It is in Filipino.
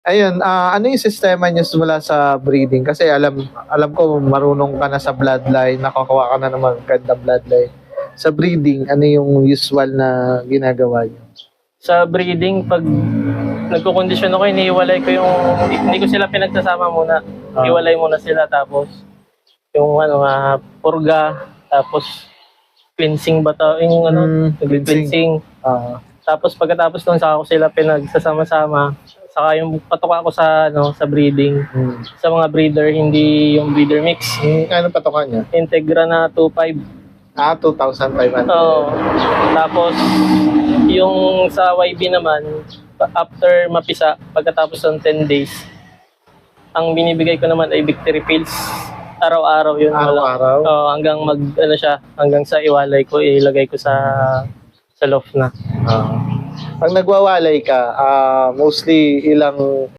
Ayun, ano yung sistema niyo mula sa breeding? Kasi alam ko marunong ka na sa bloodline, nakakuha ka na ng maganda bloodline. Sa breeding, ano yung usual na ginagawa niyo? Sa breeding, pag nagkukondisyon ako, iniiwalay ko yung, hindi ko sila pinagsasama muna. Iwalay muna sila, tapos yung purga, tapos cleansing ba to, yung cleansing. Tapos pagkatapos nun, saka ko sila pinagsasama-sama. Saka yung patoka ko sa breeding. Sa mga breeder, hindi yung breeder mix. Anong patokan niya? Integra na 2.5. 2,500. Oo. Tapos, yung sa YB naman, after mapisa, pagkatapos ng 10 days, ang binibigay ko naman ay victory pills. Araw-araw yun. Araw-araw? Oo, hanggang hanggang sa iwalay ko, ilagay ko sa loft na. Pag nagwawalay ka, mostly ilang